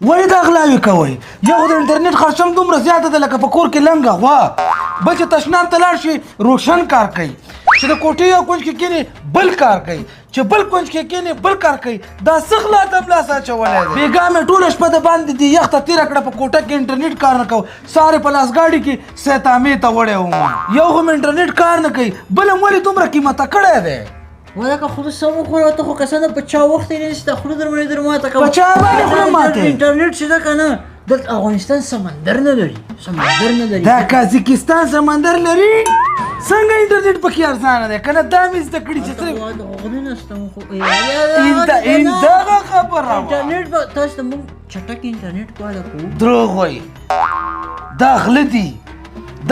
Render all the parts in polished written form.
ولې دا غلاوې کوئ یو خو د انټرنیټ خرچه هم دومره زیاته ده لکه په کور کې لنګه غوا بل چې تشناب ته لاړ شي روشن کار کوي چې د کوټې یو کونج کې کینې بل کار کوي چې بل کونج کې کینې بل کار کوي دا څه غلا ته ملاس اچولی دی بېګا مې ټوله شپه د باندې د یخته تېره کړه په کوټه کې انټرنیټ کار نه کوو سارې په لاس ګاډي کې سیتامې ته وړی وم یو خو مې انټرنیټ کار نه کوي بل هم ولې دومره قیمته کړی دی ولکه خو سم وخوره ته خو کسانه په چا وخت یې نه شته خوله در ماته کوه په چا باندې خوله ماته انټرنیټ چې ده که نه دلته افغانستان سمندر نه لري دا کازاکستان سمندر لري څنګه انټرنیټ پکې ارزانه دی که نه دا مې زده کړي چې غوږونه شته خو دغه خبره انټرنیټ به تاسو ته موږ چټک انټرنیټ کولی کوو دروغ وایي دا غله دي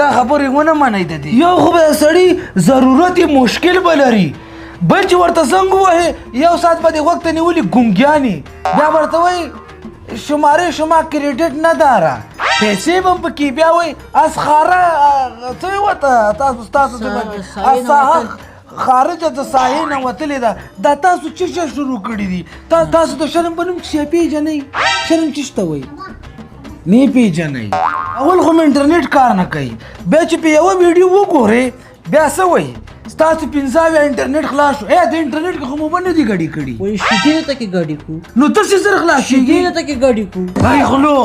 دا خبرې ونه منئ د دې یو خو به د سړي ضرورت مشکل به لري بل چې ورته زنګ ووهې یو ساعت به دې وخت ته نیولي ګونګیانې بیا ورته وایي شماره شما کریډیټ نه داره پیسې به هم پکې بیا وایي اسخاره څه یې وته ستاسو خارجه د ساحې نه وتلې ده دا تاسو څه شی شروع کړي دي تاسو د شرم په نوم څه پیژنئ شرم څه ته وایي نه پیژنئ اول خو مې انټرنیټ کار نه کوي بیا چې په یوه ویډیو وګورې بیا څه وایي ستاسو 15 انټرنیټ خلاص شو د انټرنیټ کې خو مو باندې دی ګاډي کړي وایي شګې ته کې ګاډي کو نو تاسو سره خلاص شګې ته کې ګاډي کو هاي خلو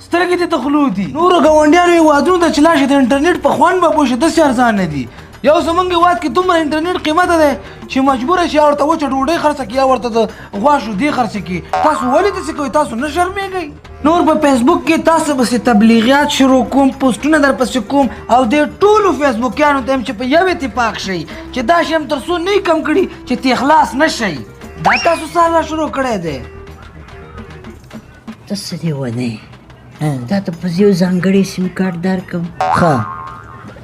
سترګې ته خلو دي نورو ګاونډیانو یې وادونو ته چې لاړ شي د انټرنیټ په خوان به پوه شي داسې ارزانه دي یو زمونږ هېواد کې دومره انټرنیټ قیمته دی چې مجبوره شي ورته وچه ډوډۍ خرڅه کړي یا ورته د غوا شودې خرڅې کړي تاسو ولې داسې کوئ تاسو نه شرمېږئ نور په فیسبوک کې تاسو پسې تبلیغات شروع کوم پوسټونه در پسې کوم او د ټولو فیسبوکیانو ته هم چې په یو اتفاق شئ چې دا شی هم تر څو نه کم کړي چې تی خلاص نه شئ دا تاسو سالا شروع کړی دی ته څه دې ونې دا ته په یو ځانګړی سیم کارت درکړم ښه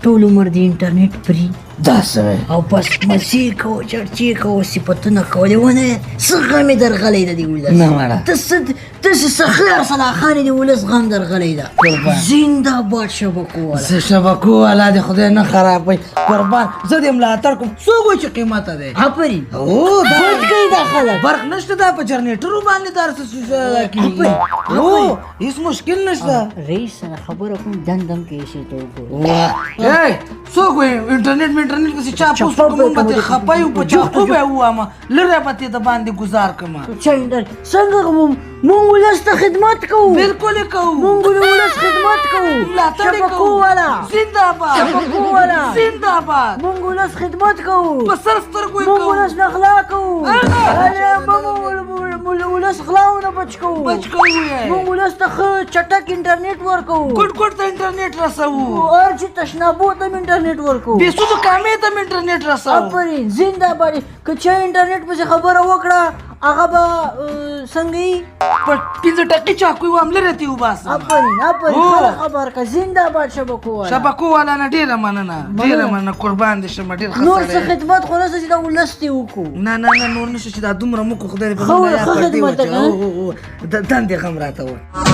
ټول عمر د انټرنیټ فری دا څه او بس مزې کوه چرچې کوه صفتونه کوه د ونه څه غم یې درغلی ده د ولس نه مړه داسې سخیار صلاحخان د ولس غم درغلی ده زنده باد شبکو والا زه شبکو والا د خدای نه خرابوي قربان زه دې ملاتړ کوم څوک وایي چې قیمته دی آفرین برق کوي دا خلک برق نشته دا په جنریټرو باندې دا کېږي هېڅ مشکل نشته رئیس سره خبره کوم دندم کې شي ته وګوره څوک وایي انټرنیټ انټرنیټ پسې چا پوسټ کوم به ته خپه یو په چا خو به یې ووامه لرې به تې د باندې ګزار کړمه څنګه مونږ ولس ته خدمت کوو بالکل یې کوو مونږ د ولس خدمت کوو ملاتړ یې شبکو والا زنده‌باد شبکو والا زنده‌باد مونږ ولس خدمت کوو په سر سترګو یې مونږ کوو ولس نه غلا کوو مونږ ولس غلاونه بچ کوو مونږ ولس ته ښه چټک انټرنیټ ورکوو ګډ ته انټرنیټ رسوو هر چې تشنابو ته هم انټرنیټ ورکوو بېسودو کامې ته هم انټرنیټ رسوو آفرین زنده‌باد که چا انټرنیټ پسې خبره وکړه هغه به څنګه وي په 15 ټکي چاقو یې هم لرې تې وباسم آفرین خبر که زنده‌باد شبکو والا شبکو والا نه ډېره مننه قربان دې شم ډېر ښه نور څه خدمت خو نشته چې دا ولس ته وکړو نه نور نشته چې دا دومره موږ خدای دې په موږ یا پردې وچه دندې غم راته وکړه